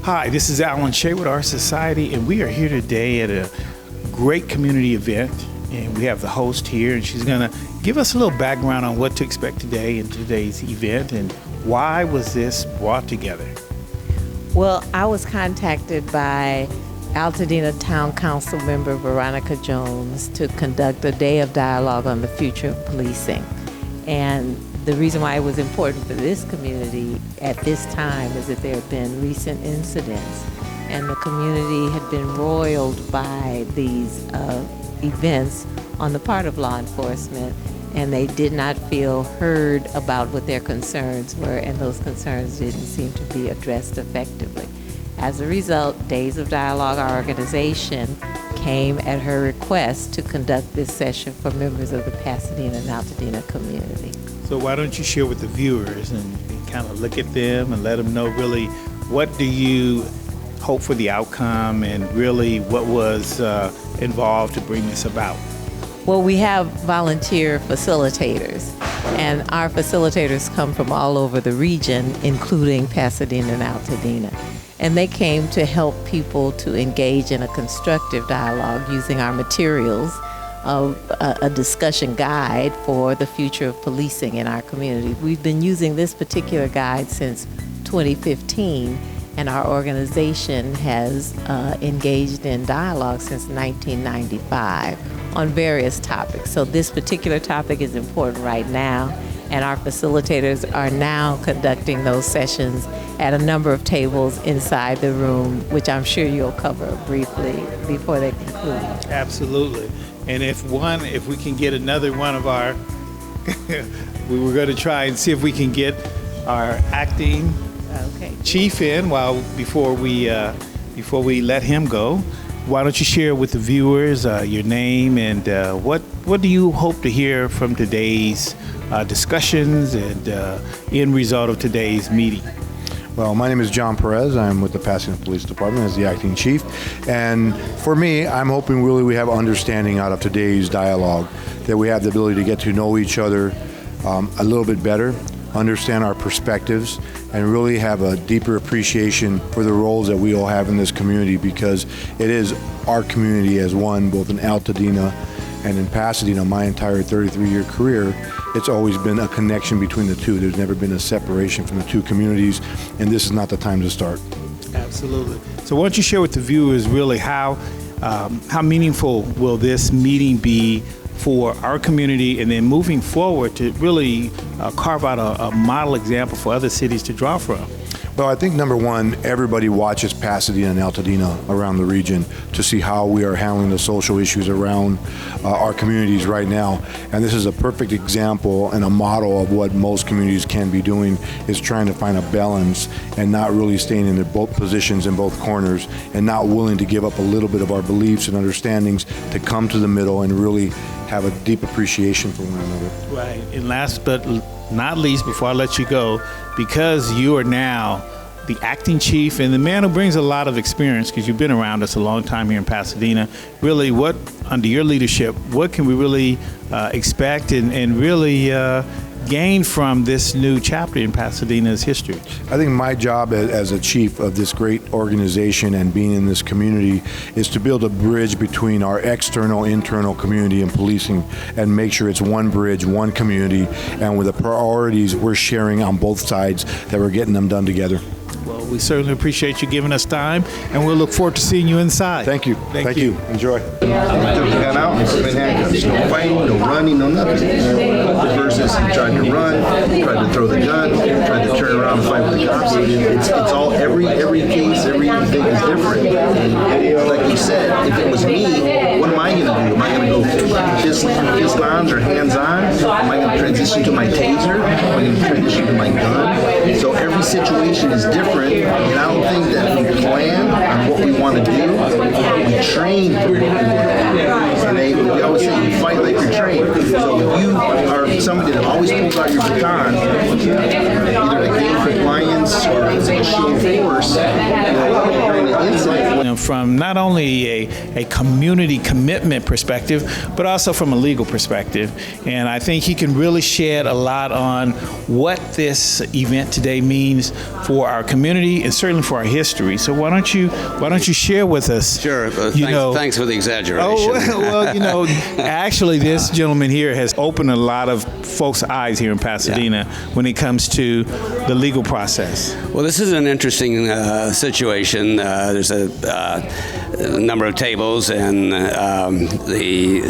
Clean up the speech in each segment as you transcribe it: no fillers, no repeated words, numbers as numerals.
Hi, this is Alan Shea with Our Society, and we are here today at a great community event. And we have the host here, and she's going to give us a little background on what to expect today in today's event and why was this brought together. Well, I was contacted by Altadena Town Council member Veronica Jones to conduct a day of dialogue on the future of policing. And the reason why it was important for this community at this time is that there had been recent incidents, and the community had been roiled by these events on the part of law enforcement, and they did not feel heard about what their concerns were, and those concerns didn't seem to be addressed effectively. As a result, Days of Dialogue, our organization, came at her request to conduct this session for members of the Pasadena and Altadena community. So why don't you share with the viewers and kind of look at them and let them know really what do you hope for the outcome and really what was involved to bring this about? Well, we have volunteer facilitators, and our facilitators come from all over the region, including Pasadena and Altadena. And they came to help people to engage in a constructive dialogue using our materials of a discussion guide for the future of policing in our community. We've been using this particular guide since 2015, and our organization has engaged in dialogue since 1995 on various topics. So this particular topic is important right now, and our facilitators are now conducting those sessions at a number of tables inside the room, which I'm sure you'll cover briefly before they conclude. Absolutely. And if we can get another one of our, we were going to try and see if we can get our acting chief in before we let him go. Why don't you share with the viewers your name and what do you hope to hear from today's discussions and end result of today's meeting? Well, my name is John Perez. I'm with the Pasadena Police Department as the acting chief. And for me, I'm hoping really we have understanding out of today's dialogue, that we have the ability to get to know each other a little bit better, understand our perspectives, and really have a deeper appreciation for the roles that we all have in this community, because it is our community as one, both in Altadena and in Pasadena. My entire 33-year career, it's always been a connection between the two. There's never been a separation from the two communities, and this is not the time to start. Absolutely. So why don't you share with the viewers really how meaningful will this meeting be for our community, and then moving forward to really carve out a model example for other cities to draw from? Well, I think number one, everybody watches Pasadena and Altadena around the region to see how we are handling the social issues around our communities right now. And this is a perfect example and a model of what most communities can be doing, is trying to find a balance and not really staying in both positions in both corners, and not willing to give up a little bit of our beliefs and understandings to come to the middle and really have a deep appreciation for one another. Right. And last but not least, before I let you go, because you are now the acting chief and the man who brings a lot of experience, because you've been around us a long time here in Pasadena, really what, under your leadership, what can we really expect and really gain from this new chapter in Pasadena's history? I think my job as a chief of this great organization and being in this community is to build a bridge between our external, internal community and policing, and make sure it's one bridge, one community, and with the priorities we're sharing on both sides, that we're getting them done together. Well, we certainly appreciate you giving us time, and we'll look forward to seeing you inside. Thank you. Thank you. Enjoy. Took the gun out and put in handcuffs. No fighting, no running, no nothing. Versus he tried to run, tried to throw the gun, tried to turn around and fight with the cops. It's all every case, everything is different. And like you said, if it was me, what am I going to do? Am I going to go fist-ons or hands-on? Am I going to transition to my taser? Am I going to transition to my gun? So every situation is different. And I don't think that we plan on what we want to do. We train for what we want to do. And we always say you fight like you're trained. So if you are somebody that always pulls out your baton, either to gain compliance or as a show of force, during the incident. from not only a community commitment perspective, but also from a legal perspective. And I think he can really shed a lot on what this event today means for our community and certainly for our history. So why don't you share with us? Sure. Thanks for the exaggeration. Oh, well, actually, this gentleman here has opened a lot of folks' eyes here in Pasadena when it comes to the legal process. Well, this is an interesting situation. There's a number of tables, and the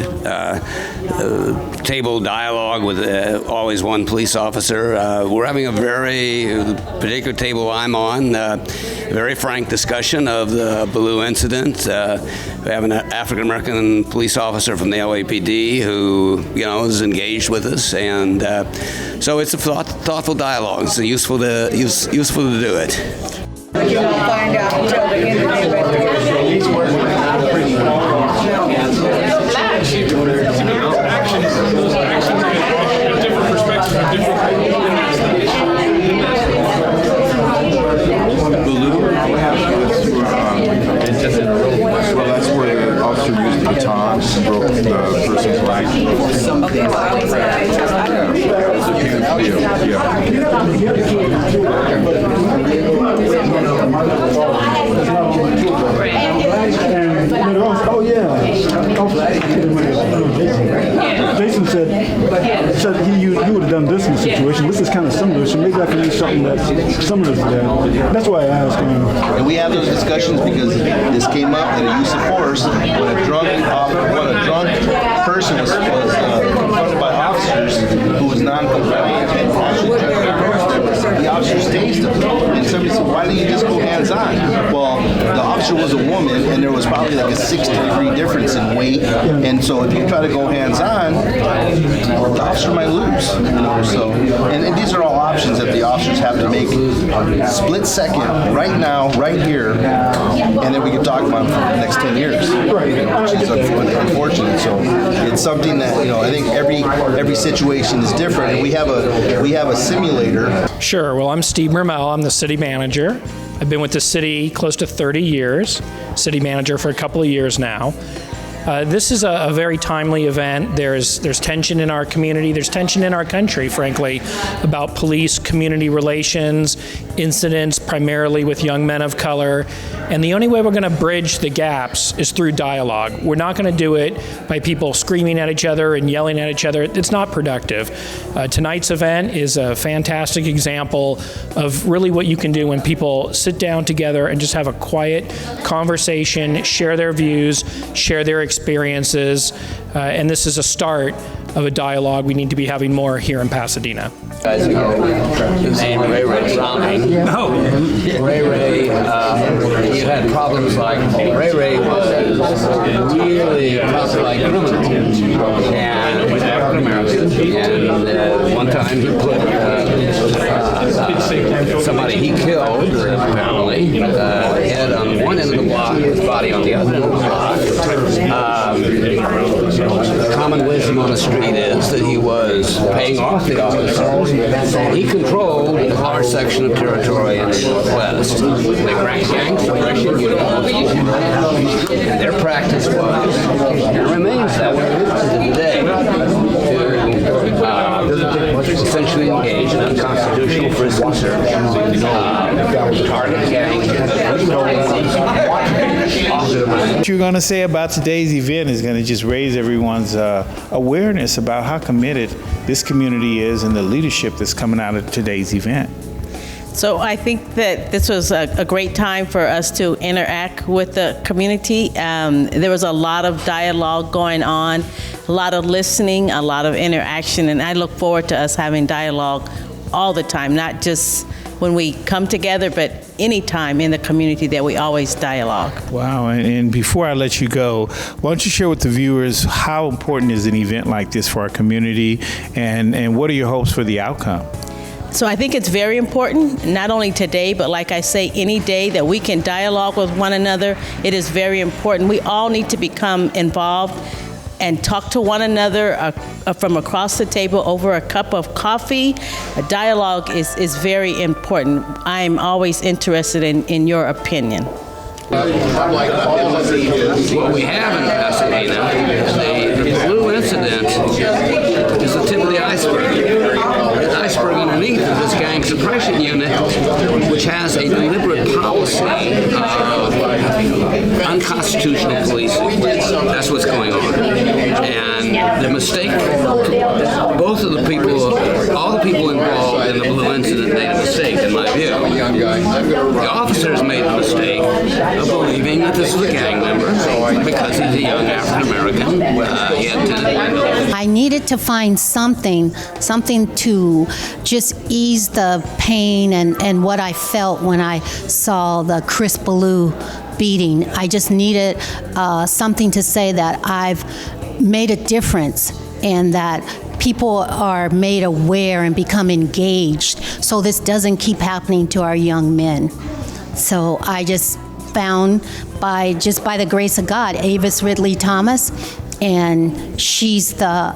table dialogue with always one police officer. We're having the particular table I'm on, very frank discussion of the Ballou incident. We have an African-American police officer from the LAPD who, is engaged with us, and so it's a thoughtful dialogue. It's useful to do it. You don't find out until the end of the Well, that's where the officer used the baton and broke the person's leg. Oh yeah. Jason said you would have done this in the situation. This is kind of similar, so maybe I can use something that's similar to that. That's why I asked him. And we have those discussions because this came up in a use of force when a drunk person was confronted by officers who was non-compliant and actually the officer tased him. And somebody said, why didn't you just go hands-on? Well, the officer was a woman, and there was probably like a 6-degree difference in weight. And so if you try to go hands-on, the officer might lose. So, and these are all options that the officers have to make split second, right now, right here, and then we can talk about it for the next 10 years. Which is unfortunate. So it's something that I think every situation is different, and we have a simulator. Sure. Well, I'm Steve Mermel. I'm the city manager. I've been with the city close to 30 years, city manager for a couple of years now. This is a very timely event. There's tension in our community. There's tension in our country, frankly, about police community relations, incidents primarily with young men of color. And the only way we're going to bridge the gaps is through dialogue. We're not going to do it by people screaming at each other and yelling at each other. It's not productive. Tonight's event is a fantastic example of really what you can do when people sit down together and just have a quiet conversation, share their views, share their experiences, and this is a start of a dialogue we need to be having more here in Pasadena. Guys ago, named Ray Browning. Oh. Ray, he had problems like Ray was really tough like criminal, and was African American. And one time he put somebody he killed, apparently, head on one end of the block, his body on the other end of the block. Common wisdom on the street is that he was paying off the officers. He controlled our section of territory in the Northwest. They ran gang suppression units, and their practice was, and remains that way to today, to essentially engage in unconstitutional prison service, target gangs. What you're going to say about today's event is going to just raise everyone's awareness about how committed this community is and the leadership that's coming out of today's event. So I think that this was a great time for us to interact with the community. There was a lot of dialogue going on, a lot of listening, a lot of interaction, and I look forward to us having dialogue all the time, not just when we come together, but any time in the community that we always dialogue. Wow, and before I let you go, why don't you share with the viewers how important is an event like this for our community, and what are your hopes for the outcome? So I think it's very important, not only today, but like I say, any day that we can dialogue with one another, it is very important. We all need to become involved and talk to one another from across the table over a cup of coffee. A dialogue is very important. I am always interested in your opinion. What we have in Pasadena, the blue incident is the tip of the iceberg. The iceberg underneath is this gang suppression unit, which has a deliberate policy of unconstitutional policing. That's what's going on. And the mistake, both of the people, all the people involved in the blue incident made a mistake, in my view. The officers made the mistake of believing that this was a gang member because he's a young African American. He had tinted windows. I needed to find something to just ease the pain and what I felt when I saw the Chris Ballou beating. I just needed something to say that I've made a difference and that people are made aware and become engaged so this doesn't keep happening to our young men. So I just found by the grace of God, Avis Ridley Thomas, and she's the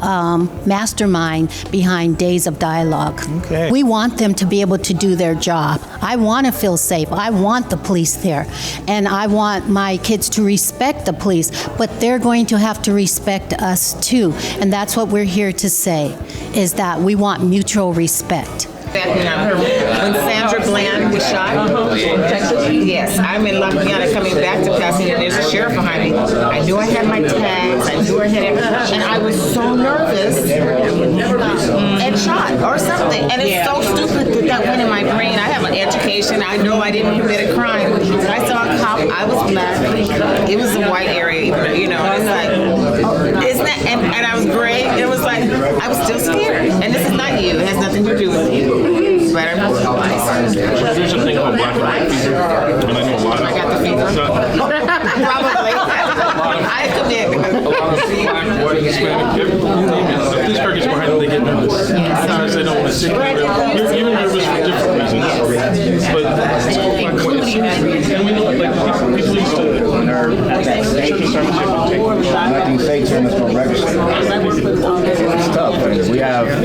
mastermind behind Days of Dialogue. Okay. We want them to be able to do their job. I want to feel safe. I want the police there. And I want my kids to respect the police, but they're going to have to respect us too. And that's what we're here to say, is that we want mutual respect. When Sandra Bland was shot in Texas, yes, I'm in La Piana coming back to Pasadena. There's a sheriff behind me. I knew I had my tags. I knew I had everything. And I was so nervous and shot or something. And it's so stupid that that went in my brain. I have an education. I know I didn't commit a crime. But I saw a cop. I was black. It was a white area, you know. It's like, isn't that? And I was gray. It was like, I was still scared. And this is not you. It has nothing to do with you. There's a thing called black and white fever, and I know a lot of. I got the fever. Probably. I commit. A lot of black, white, Hispanic, you name it. The police car gets behind them, they get nervous. Sometimes they don't want to sit there. You're even nervous for different reasons. But including, and we know like people used to in our church collecting fakes from us from register. It's tough. We have a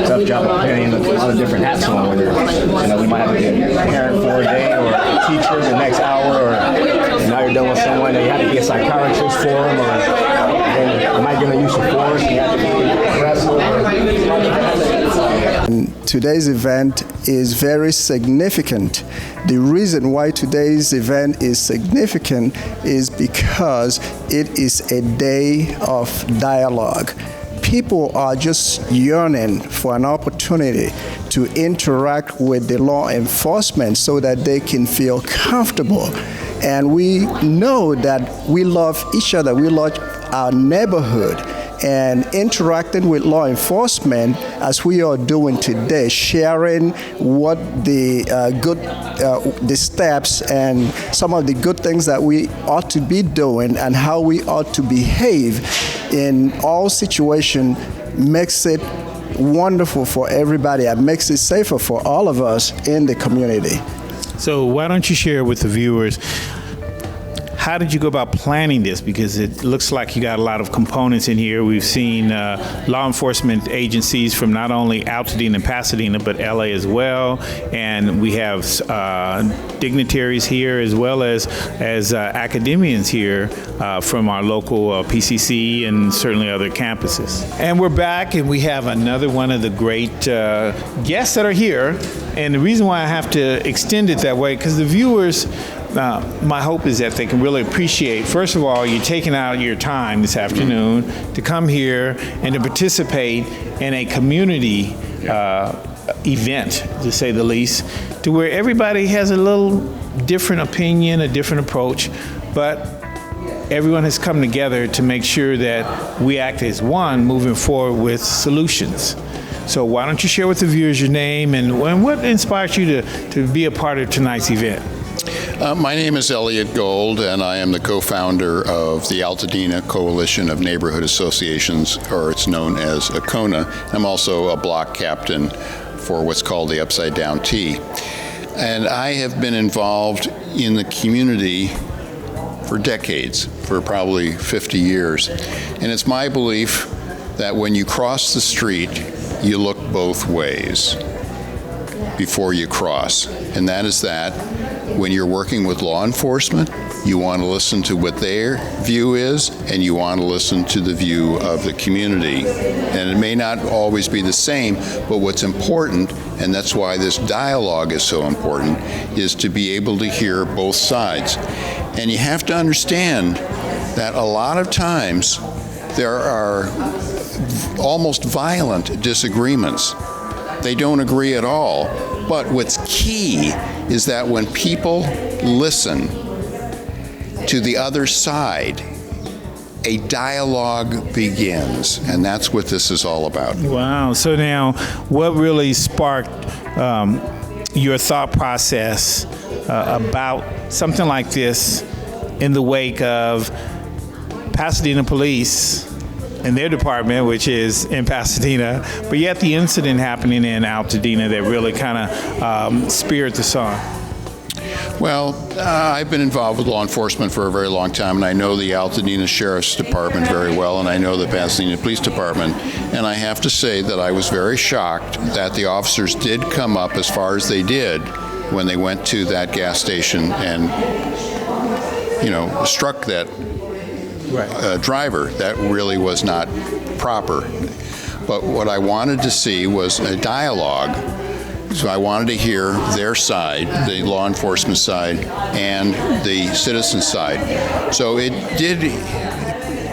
tough job of carrying a lot of different hats on. Whether we might have to be a parent for a day or a teacher the next hour, or now you're done with someone and you have to be a psychiatrist for them, or you might get a use of force. You have to be aggressive. Today's event is very significant. The reason why today's event is significant is because it is a day of dialogue. People are just yearning for an opportunity to interact with the law enforcement so that they can feel comfortable. And we know that we love each other, we love our neighborhood, and interacting with law enforcement as we are doing today, sharing what the steps and some of the good things that we ought to be doing and how we ought to behave in all situations makes it wonderful for everybody and makes it safer for all of us in the community. So why don't you share with the viewers, how did you go about planning this? Because it looks like you got a lot of components in here. We've seen law enforcement agencies from not only Altadena and Pasadena, but LA as well. And we have dignitaries here as well as academians here from our local PCC and certainly other campuses. And we're back, and we have another one of the great guests that are here. And the reason why I have to extend it that way, because the viewers, my hope is that they can really appreciate, first of all, you taking out your time this afternoon to come here and to participate in a community event, to say the least, to where everybody has a little different opinion, a different approach, but everyone has come together to make sure that we act as one moving forward with solutions. So why don't you share with the viewers your name and what inspired you to be a part of tonight's event? My name is Elliot Gold, and I am the co-founder of the Altadena Coalition of Neighborhood Associations, or it's known as ACONA. I'm also a block captain for what's called the Upside Down T. And I have been involved in the community for decades, for probably 50 years. And it's my belief that when you cross the street, you look both ways before you cross. And that is that when you're working with law enforcement, you want to listen to what their view is, and you want to listen to the view of the community. And it may not always be the same, but what's important, and that's why this dialogue is so important, is to be able to hear both sides. And you have to understand that a lot of times there are almost violent disagreements. They don't agree at all. But what's key is that when people listen to the other side, a dialogue begins, and that's what this is all about. Wow. So now, what really sparked your thought process about something like this in the wake of Pasadena Police and their department, which is in Pasadena, but yet the incident happening in Altadena that really kind of speared the song? Well, I've been involved with law enforcement for a very long time, and I know the Altadena Sheriff's Department very well, and I know the Pasadena Police Department, and I have to say that I was very shocked that the officers did come up as far as they did when they went to that gas station and, struck that driver. That really was not proper. But what I wanted to see was a dialogue. So I wanted to hear their side, the law enforcement side, and the citizen side. So it did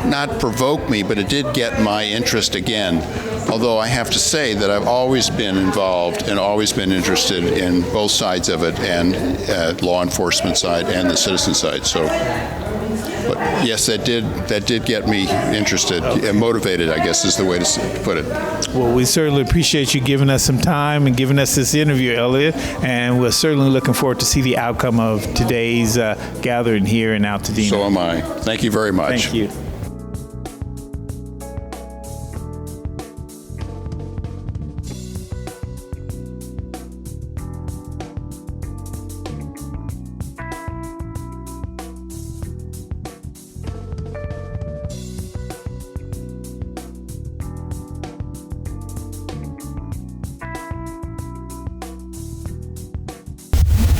not provoke me, but it did get my interest again. Although I have to say that I've always been involved and always been interested in both sides of it, and law enforcement side and the citizen side. So, but yes, that did get me interested and motivated, I guess is the way to put it. Well, we certainly appreciate you giving us some time and giving us this interview, Elliot, and we're certainly looking forward to see the outcome of today's gathering here in Altadena. So am I. Thank you very much. Thank you.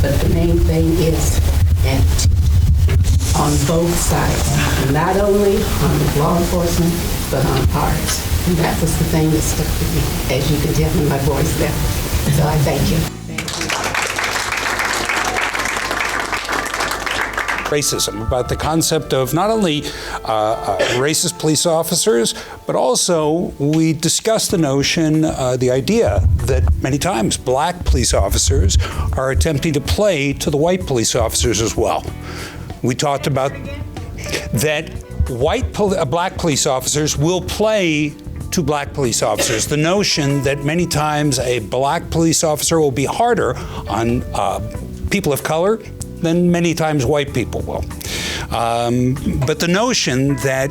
But the main thing is empty on both sides, not only on law enforcement, but on ours. And that was the thing that stuck with me, as you can tell in my voice there. So I thank you. Racism, about the concept of not only racist police officers, but also we discussed the notion, the idea that many times black police officers are attempting to play to the white police officers as well. We talked about that black police officers will play to black police officers. The notion that many times a black police officer will be harder on people of color than many times white people will. But the notion that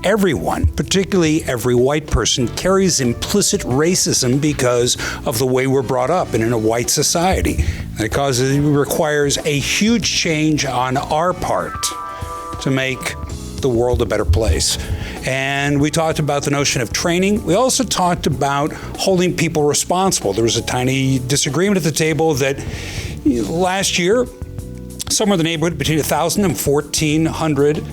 everyone, particularly every white person, carries implicit racism because of the way we're brought up and in a white society. It requires a huge change on our part to make the world a better place. And we talked about the notion of training. We also talked about holding people responsible. There was a tiny disagreement at the table that last year, somewhere in the neighborhood between 1,000 and 1,400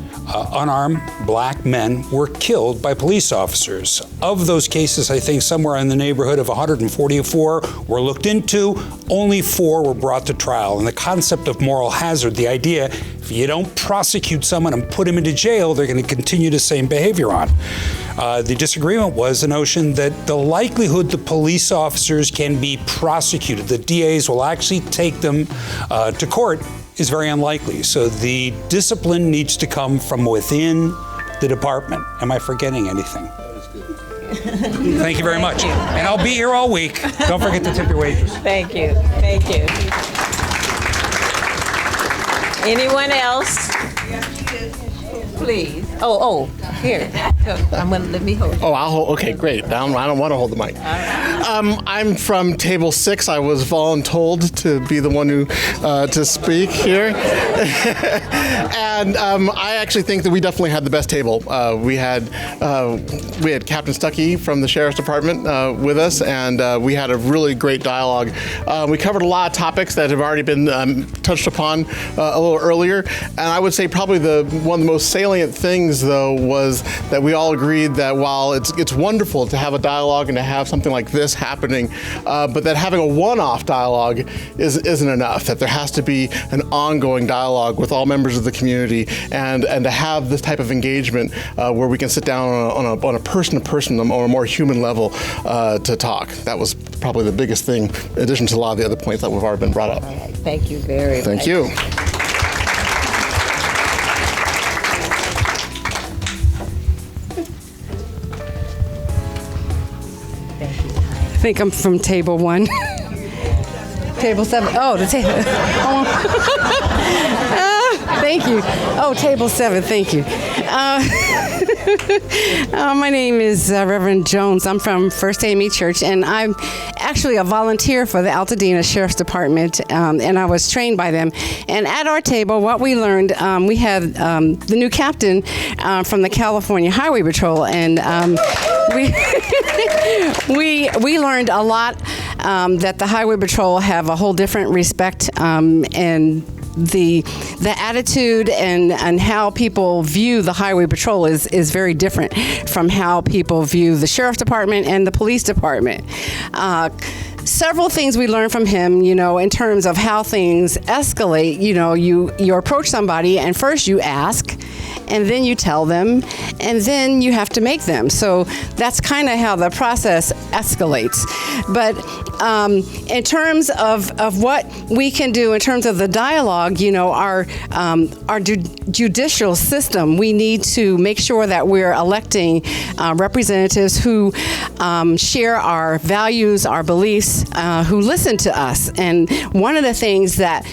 unarmed black men were killed by police officers. Of those cases, I think somewhere in the neighborhood of 144 were looked into. Only 4 were brought to trial. And the concept of moral hazard, the idea, if you don't prosecute someone and put them into jail, they're going to continue the same behavior on. The disagreement was the notion that the likelihood the police officers can be prosecuted, the DAs will actually take them to court, is very unlikely. So the discipline needs to come from within the department. Am I forgetting anything? Thank you very much. And I'll be here all week. Don't forget to tip your waitress. Thank you. Thank you. Anyone else? Please. Oh. Here, let me hold it. Oh, I'll hold. Okay, great. I don't want to hold the mic. I'm from Table 6. I was voluntold to be the one who to speak here, and I actually think that we definitely had the best table. We had Captain Stuckey from the Sheriff's Department with us, and we had a really great dialogue. We covered a lot of topics that have already been touched upon a little earlier, and I would say probably one of the most salient things, though, was that we all agreed that while it's wonderful to have a dialogue and to have something like this happening, but that having a one-off dialogue isn't enough, that there has to be an ongoing dialogue with all members of the community, and to have this type of engagement where we can sit down on a person-to-person, on a more human level to talk. That was probably the biggest thing, in addition to a lot of the other points that have already been brought up. All right. Thank you very much. Thank you. I think I'm from Table 1. Table 7. Oh, the table. Thank you. Oh, Table 7. Thank you. My name is Reverend Jones. I'm from First AME Church, and I'm actually a volunteer for the Altadena Sheriff's Department, and I was trained by them. And at our table, what we learned, we had the new captain from the California Highway Patrol, and we learned a lot, that the Highway Patrol have a whole different respect and the attitude and how people view the Highway Patrol is very different from how people view the Sheriff's Department and the Police Department. Several things we learned from him, in terms of how things escalate. You approach somebody and first you ask, and then you tell them, and then you have to make them. So that's kind of how the process escalates. But in terms of what we can do in terms of the dialogue, our judicial system, we need to make sure that we're electing representatives who share our values, our beliefs, who listen to us. And one of the things that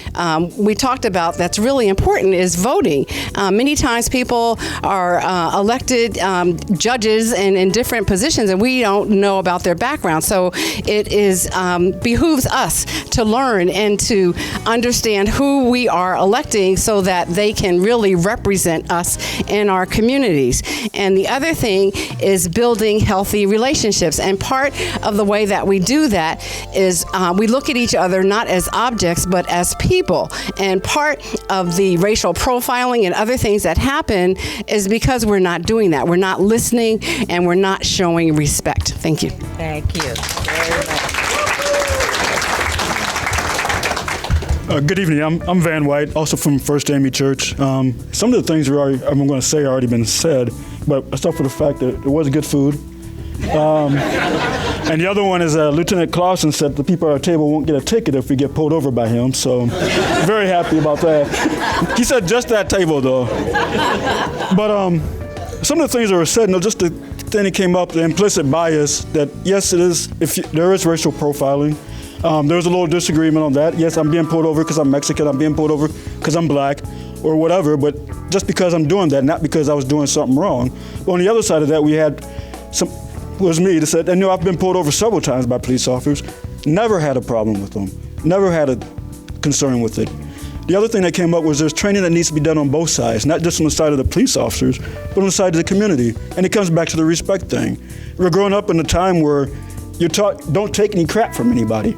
we talked about that's really important is voting. Many times people are elected judges in different positions, and we don't know about their background. So it behooves us to learn and to understand who we are electing so that they can really represent us in our communities. And the other thing is building healthy relationships. And part of the way that we do that is we look at each other not as objects, but as people. And part of the racial profiling and other things that happen is because we're not doing that. We're not listening, and we're not showing respect. Thank you. Thank you very much. Good evening. I'm Van White, also from First AME Church. Some of the things I'm going to say already been said, but I start with the fact that there was good food. And the other one is Lieutenant Clausen said the people at our table won't get a ticket if we get pulled over by him. So very happy about that. He said just that table, though. But some of the things that were said, just the thing that came up, the implicit bias, that yes, there is racial profiling. There's a little disagreement on that. Yes, I'm being pulled over because I'm Mexican. I'm being pulled over because I'm black or whatever. But just because I'm doing that, not because I was doing something wrong. But on the other side of that, we had was me that said, I've been pulled over several times by police officers. Never had a problem with them. Never had a concern with it. The other thing that came up was there's training that needs to be done on both sides, not just on the side of the police officers, but on the side of the community. And it comes back to the respect thing. We're growing up in a time where you're taught don't take any crap from anybody.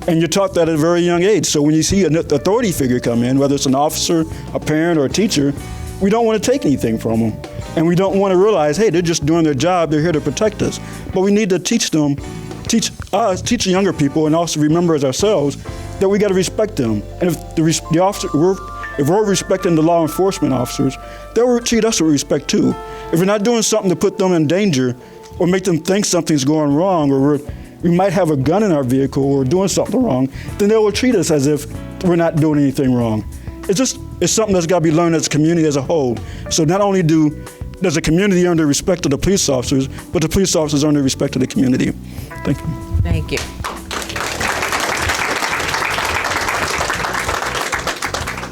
And you're taught that at a very young age. So when you see an authority figure come in, whether it's an officer, a parent, or a teacher, we don't want to take anything from them. And we don't want to realize, hey, they're just doing their job, they're here to protect us. But we need to teach the younger people, and also remember as ourselves, that we got to respect them. And if if we're respecting the law enforcement officers, they'll treat us with respect too. If we're not doing something to put them in danger, or make them think something's going wrong, or we might have a gun in our vehicle or doing something wrong, then they will treat us as if we're not doing anything wrong. It's something that's got to be learned as a community as a whole. So not only does the community earn the respect of the police officers, but the police officers earn the respect of the community. Thank you. Thank you.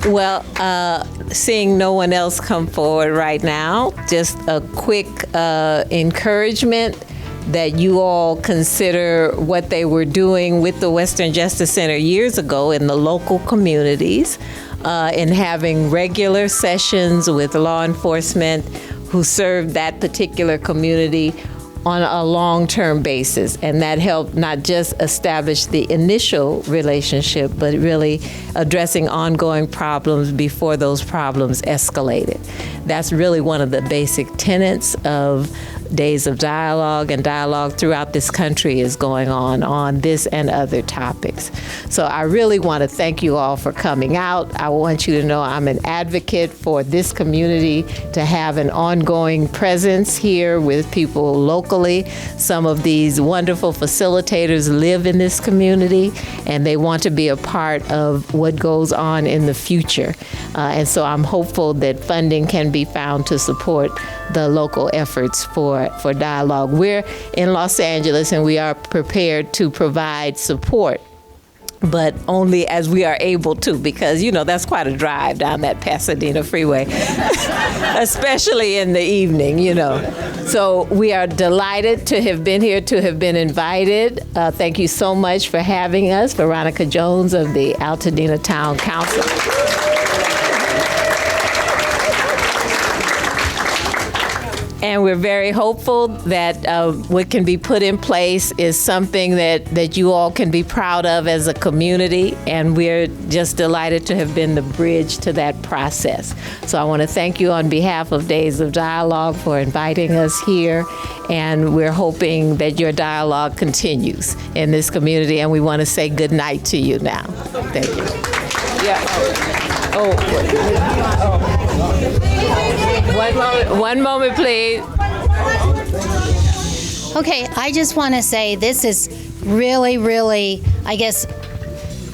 Well, seeing no one else come forward right now, just a quick encouragement that you all consider what they were doing with the Western Justice Center years ago in the local communities, in having regular sessions with law enforcement who served that particular community on a long-term basis. And that helped not just establish the initial relationship, but really addressing ongoing problems before those problems escalated. That's really one of the basic tenets of Days of Dialogue, and dialogue throughout this country is going on this and other topics. So I really want to thank you all for coming out. I want you to know I'm an advocate for this community to have an ongoing presence here with people locally. Some of these wonderful facilitators live in this community, and they want to be a part of what goes on in the future. And so I'm hopeful that funding can be found to support the local efforts for dialogue. We're in Los Angeles, and we are prepared to provide support, but only as we are able to, because, you know, that's quite a drive down that Pasadena freeway, especially in the evening, you know. So we are delighted to have been here, to have been invited. Thank you so much for having us. Veronica Jones of the Altadena Town Council. And we're very hopeful that what can be put in place is something that you all can be proud of as a community, and we're just delighted to have been the bridge to that process. So I want to thank you on behalf of Days of Dialogue for inviting us here, and we're hoping that your dialogue continues in this community, and we want to say good night to you now. Thank you. One moment, please. Okay, I just want to say this is really, really, I guess,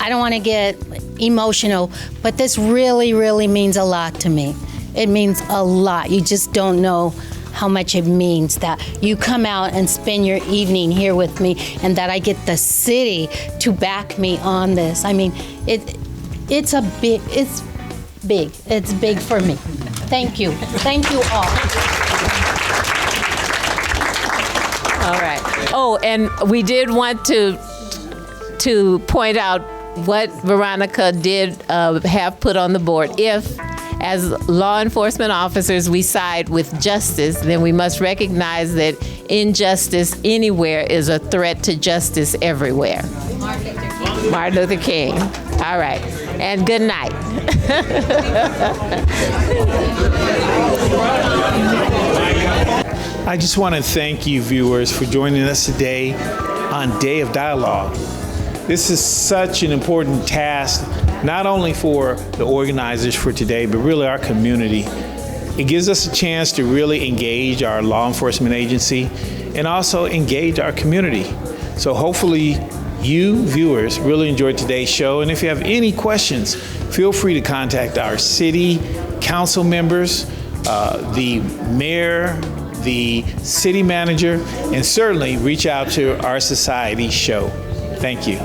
I don't want to get emotional, but this really, really means a lot to me. It means a lot. You just don't know how much it means that you come out and spend your evening here with me, and that I get the city to back me on this. I mean, it's big for me. Thank you. Thank you all. All right. Oh, and we did want to point out what Veronica did have put on the board. If, as law enforcement officers, we side with justice, then we must recognize that injustice anywhere is a threat to justice everywhere. Martin Luther King. All right. And good night. I just want to thank you, viewers, for joining us today on Day of Dialogue. This is such an important task, not only for the organizers for today, but really our community. It gives us a chance to really engage our law enforcement agency and also engage our community. So hopefully you, viewers, really enjoyed today's show. And if you have any questions, feel free to contact our city council members, the mayor, the city manager, and certainly reach out to Our Society Show. Thank you.